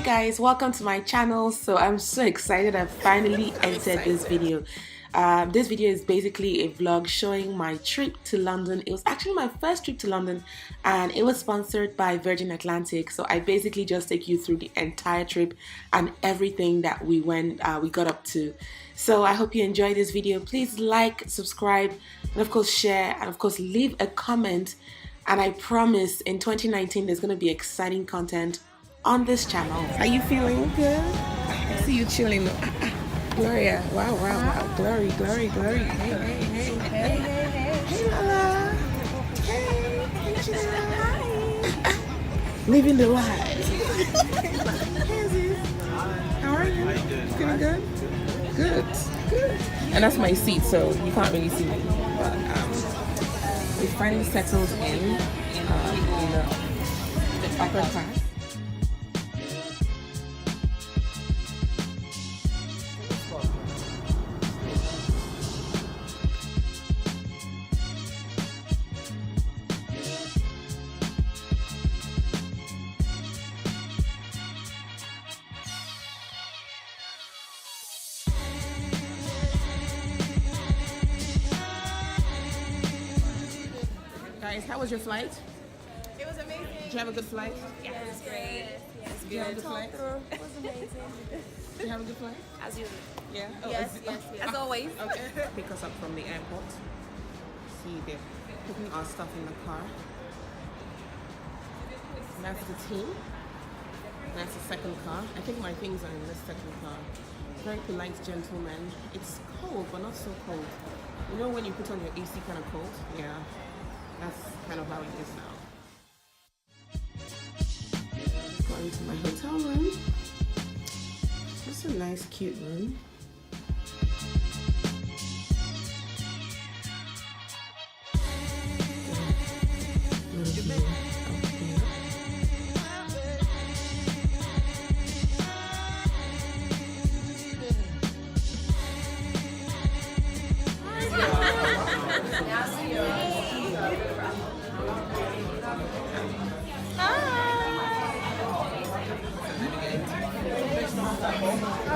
guys, welcome to my channel. So I'm so excited I finally entered this video. This video is basically a vlog showing my trip to London. It was actually my first trip to London and it was sponsored by Virgin Atlantic. So I basically just take you through the entire trip and everything that we got up to. So I hope you enjoy this video. Please like, subscribe, and of course share, and of course leave a comment. And I promise in 2019 there's going to be exciting content on this channel. Are you feeling good? I see you chilling. Gloria, wow, wow, wow. Glory, glory, glory. Hey, hey, hey, hey, hey, hey, Lala. Hey, hi. Living the life. Hey, sis. How are you? Feeling good? Good, good. And that's my seat, so you can't really see me. But we finally settled in the upper class. Guys, how was your flight? It was amazing. Did you have a good flight? Yeah, it was great. Did you have a good flight? It was amazing. Did you have a good flight? As usual. Yeah? Oh, Yes. As always. Okay. Pick us up from the airport. See, they're putting our stuff in the car. That's the team. That's the second car. I think my things are in this second car. Very polite gentleman. It's cold, but not so cold. You know when you put on your AC kind of cold? Yeah. That's kind of how it is now. Going to my hotel room. It's a nice, cute room.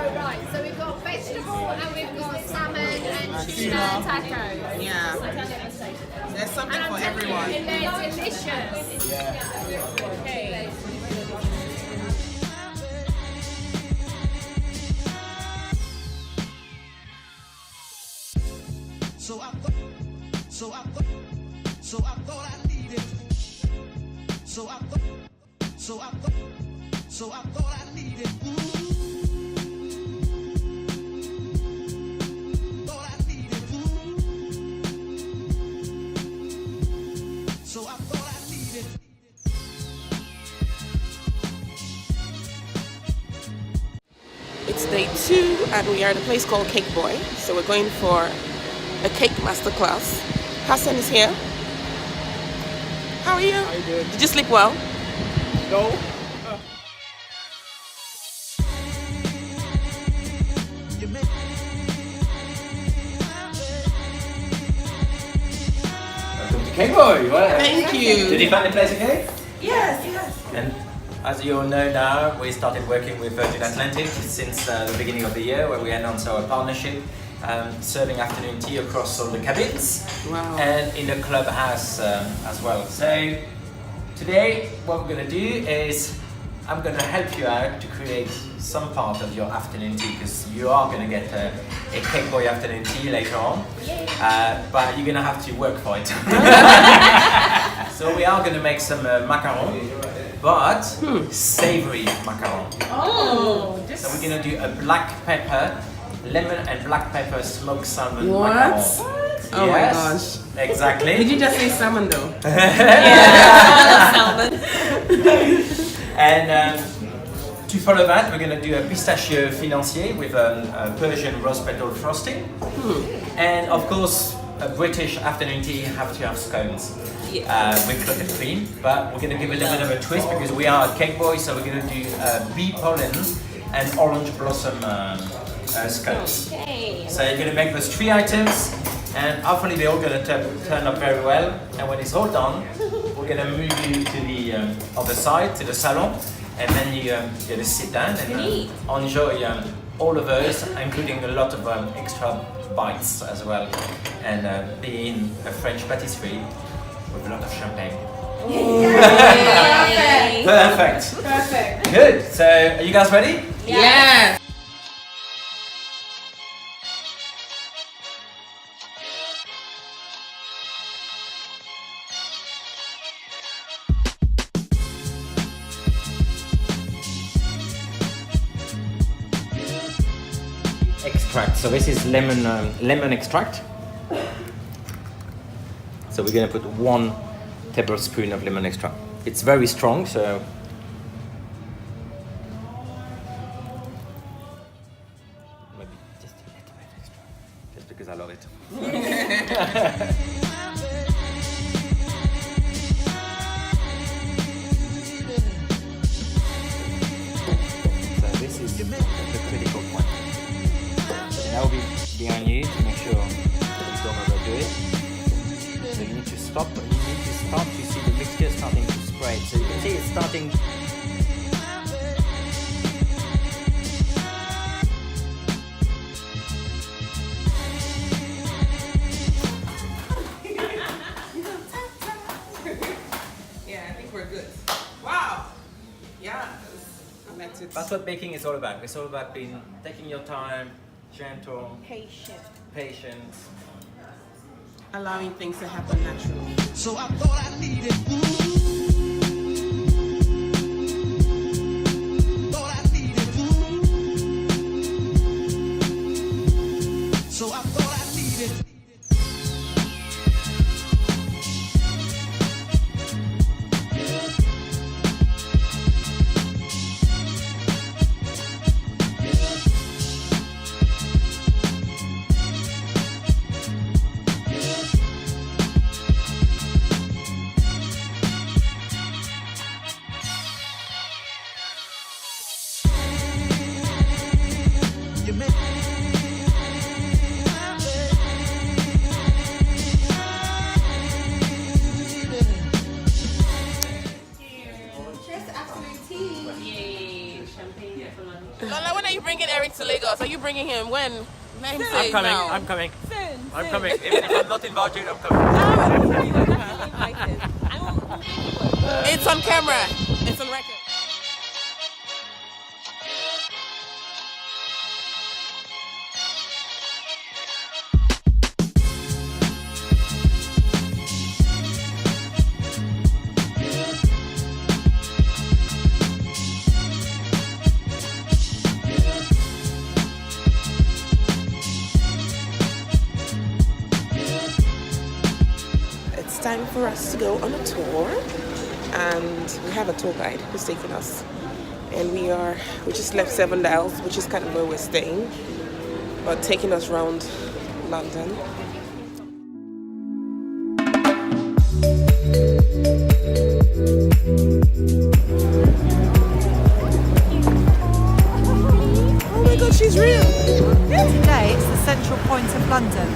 Right, so we've got vegetable and we've got salmon and tuna tacos. Yeah. There's something for everyone. And they're delicious. Yeah. Okay. So I thought I needed. So I thought I needed. Thought I needed. So I thought I needed. It's day 2 and we are at a place called CAKEBOY. So we're going for a cake masterclass. Hassan is here. How are you? How you doing? Did you sleep well? No. Welcome to CAKEBOY. Well, Thank you. Did you find the place okay? Yes, yes. And as you all know now, we started working with Virgin Atlantic since the beginning of the year, where we announced our partnership, serving afternoon tea across all the cabins. Wow. And in the clubhouse as well. So today, what we're going to do is I'm going to help you out to create some part of your afternoon tea, because you are going to get a CAKEBOY afternoon tea later on, but you're going to have to work for it. So we are going to make some macaron, but savory macaron. Oh, So we're going to do a black pepper, lemon and black pepper smoked salmon what? macaron. Oh Yes, my gosh. Exactly. Did you just say salmon though? And to follow that, we're going to do a pistachio financier with a Persian rose petal frosting. And of course, a British afternoon tea have to have scones with clotted cream. But we're going to give it a bit of a twist because we are at CAKEBOY, so we're going to do bee pollen and orange blossom scones. Okay. So you're going to make those 3 items, and hopefully they're all going to turn up very well. And when it's all done, we're going to move you to the other side, to the salon, and then you're going to sit down and enjoy all of those, including a lot of extra bites as well, and be in a French patisserie with a lot of champagne. Perfect. Perfect. Good. So, are you guys ready? Yeah. Extract. So this is lemon extract. So we're going to put 1 tablespoon of lemon extract. It's very strong, so maybe just a little bit extra, just because I love it. So this is the critical point. That will be behind you to make sure that you don't overdo it. So you need to stop, and you need to start to see the mixture starting to spread. So you can see it's starting. Yeah, I think we're good. Wow. Yeah. That's what baking is all about. It's all about taking your time, gentle, patient. Allowing things to happen naturally. So I thought I needed. Thought I needed. So I thought I needed. Kaylah, when are you bringing Eric to Lagos? Are you bringing him when? Let him say I'm it coming. now. I'm coming. Soon. I'm coming. If I'm not invited, I'm coming. It's on camera. It's on record. It's time for us to go on a tour, and we have a tour guide who's taking us. And we just left Seven Dials, which is kind of where we're staying, but taking us around London. Oh my God, she's real! Today it's the central point of London.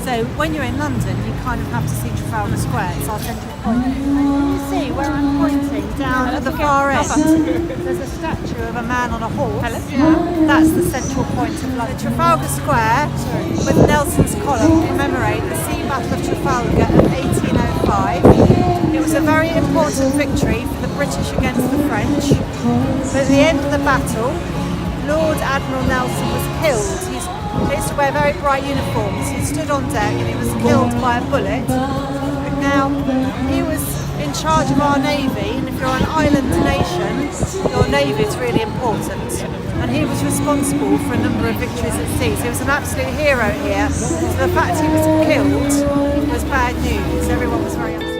So when you're in London, you kind of have to see Trafalgar Square. It's our central point. And can you see where I'm pointing down at the far end? There's a statue of a man on a horse. That's the central point of London. Trafalgar Square, with Nelson's column, commemorate the Sea Battle of Trafalgar of 1805. It was a very important victory for the British against the French. But at the end of the battle, Lord Admiral Nelson was killed. He used to wear very bright uniforms. He stood on deck and he was killed by a bullet. And now he was in charge of our navy, and if you're an island nation, your navy is really important. And he was responsible for a number of victories at sea. So he was an absolute hero here. So the fact he was killed was bad news. Everyone was very upset.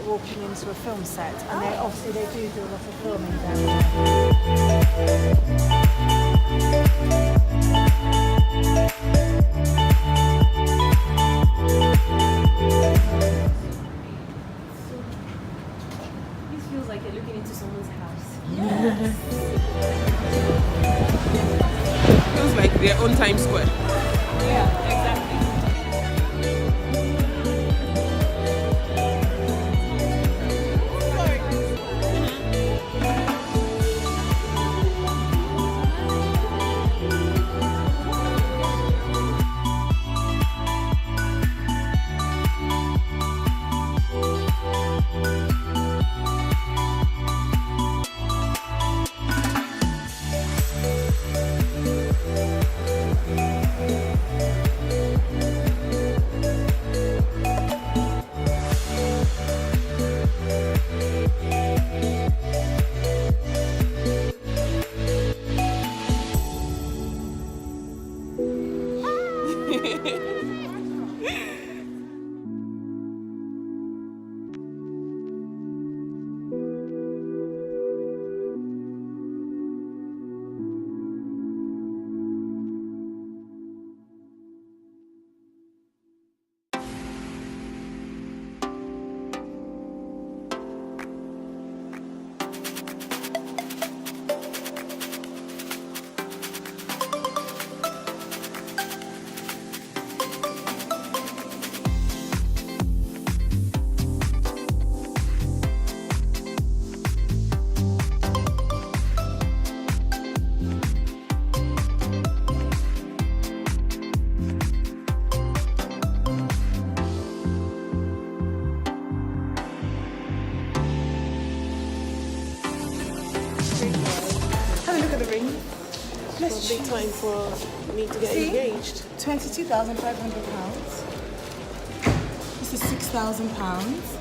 Walking into a film set, and obviously they do a lot of filming down there. their own Times Square. Yeah, exactly. Have a look at the ring. Let's Big time for me to get engaged. £22,500. This is £6,000.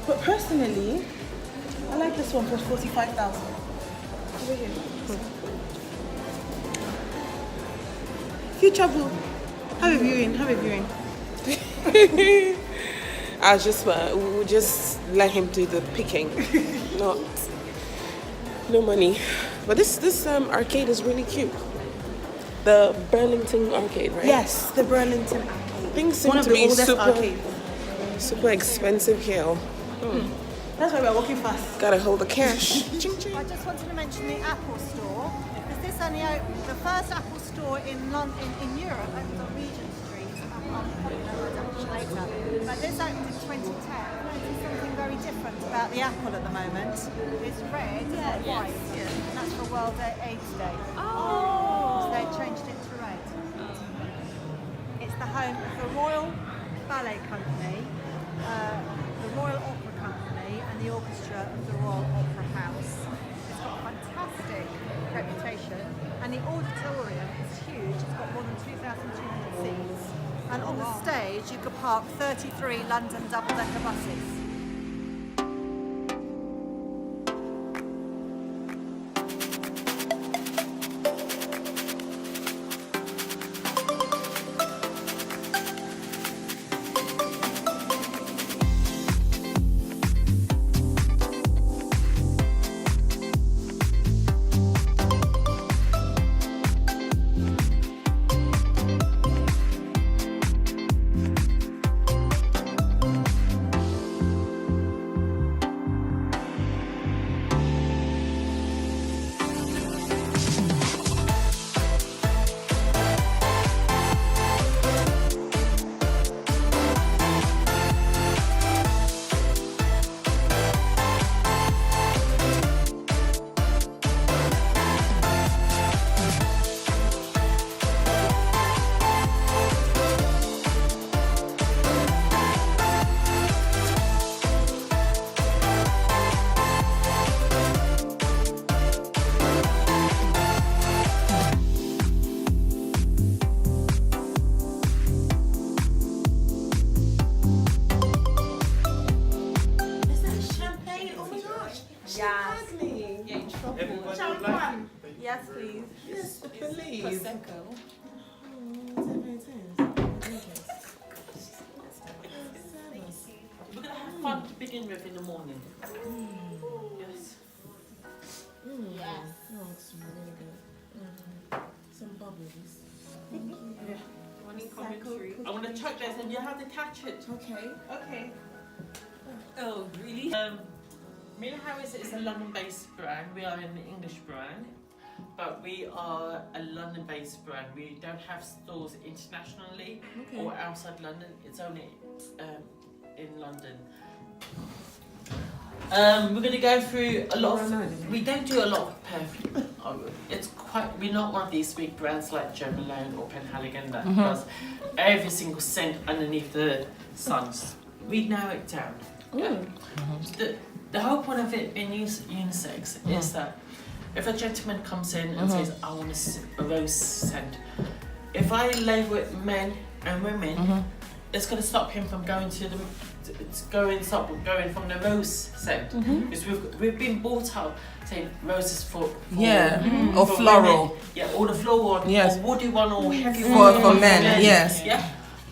But personally, I like this one for 45,000. Over here. Future boo. Have a viewing. Have a viewing. I just we'll just let him do the picking. No money. But this arcade is really cute. The Burlington arcade, right? Yes, the Burlington arcade. Things seem One of to the be oldest arcades. super expensive here. That's why we're walking fast. Gotta hold the cash. I just wanted to mention the Apple Store, because this only opened, the first Apple Store in London, in Europe, opened on Regent Street. I'll probably know that later. But this opened in 2010. There's something very different about the apple at the moment. It's red and white, and that's for World AIDS Day. Oh! So they changed it to red. It's the home of the Royal Ballet Company, the Royal Opera Company, and the orchestra of the Royal Opera House. It's got a fantastic reputation, and the auditorium is huge. It's got more than 2,200 seats, and on the stage you could park 33 London double-decker buses. Yes, please. Yes, please. Prosecco. We're gonna have fun to begin with in the morning. Yes. Yes. Oh, it's really good. Some bubbles. Yeah. I want to chuck this and you have to catch it. Okay. Okay. Oh, really? Miller Harris is a London-based brand. We are an English brand. but we are a London-based brand. We don't have stores internationally or outside London. It's only in London. We're going to go through a lot of. We don't do a lot of perfume. It's quite. We're not one of these big brands like Jo Malone or Penhaligon that does every single scent underneath the sun. We narrow it down. Yeah? The whole point of it being unisex is that if a gentleman comes in and says, "I want a rose scent," if I label it men and women, it's going to stop him from going to the. It's going from the rose scent because we've been brought up saying roses for or for floral, women. Or the floral one, or woody one, or heavy for one men, yes. Yeah.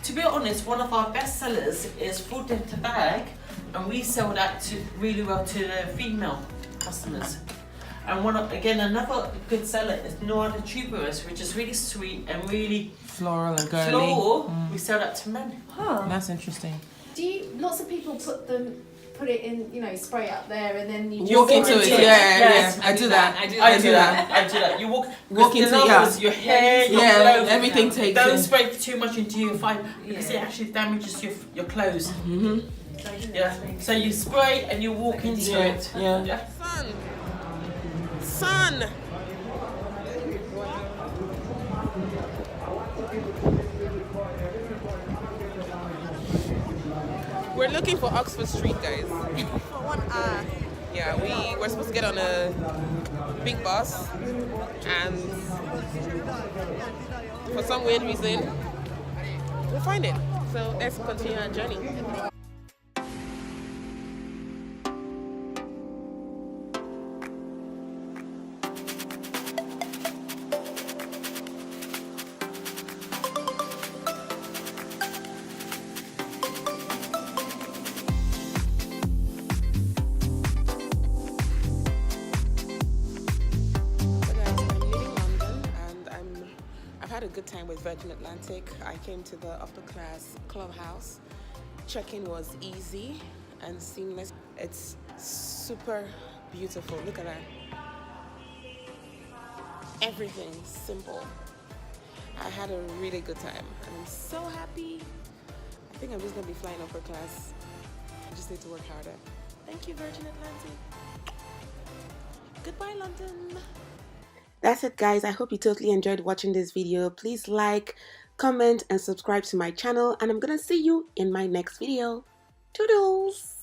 To be honest, one of our best sellers is Food into Bag, and we sell that really well to the female customers. And another good seller is Noir de Tuberose, which is really sweet and really floral and girly. We sell that to men. That's interesting. Lots of people put it in, spray up there, and then you Walk into it. Yeah. I do that. I do that. You walk into it. Your hair, your clothes, everything takes. Don't spray too much into your fibre because it actually damages your clothes. Yeah. So you spray and you walk into it. Yeah. Sun. We're looking for Oxford Street, guys. For 1 hour. Yeah, we're supposed to get on a big bus, and for some weird reason, we'll find it. So let's continue our journey. Had a good time with Virgin Atlantic. I came to the upper class clubhouse. Check-in was easy and seamless. It's super beautiful. Look at that. Everything's simple. I had a really good time. I'm so happy. I think I'm just gonna be flying upper class. I just need to work harder. Thank you, Virgin Atlantic. Goodbye, London. That's it, guys. I hope you totally enjoyed watching this video. Please like, comment, and subscribe to my channel. And I'm gonna see you in my next video. Toodles!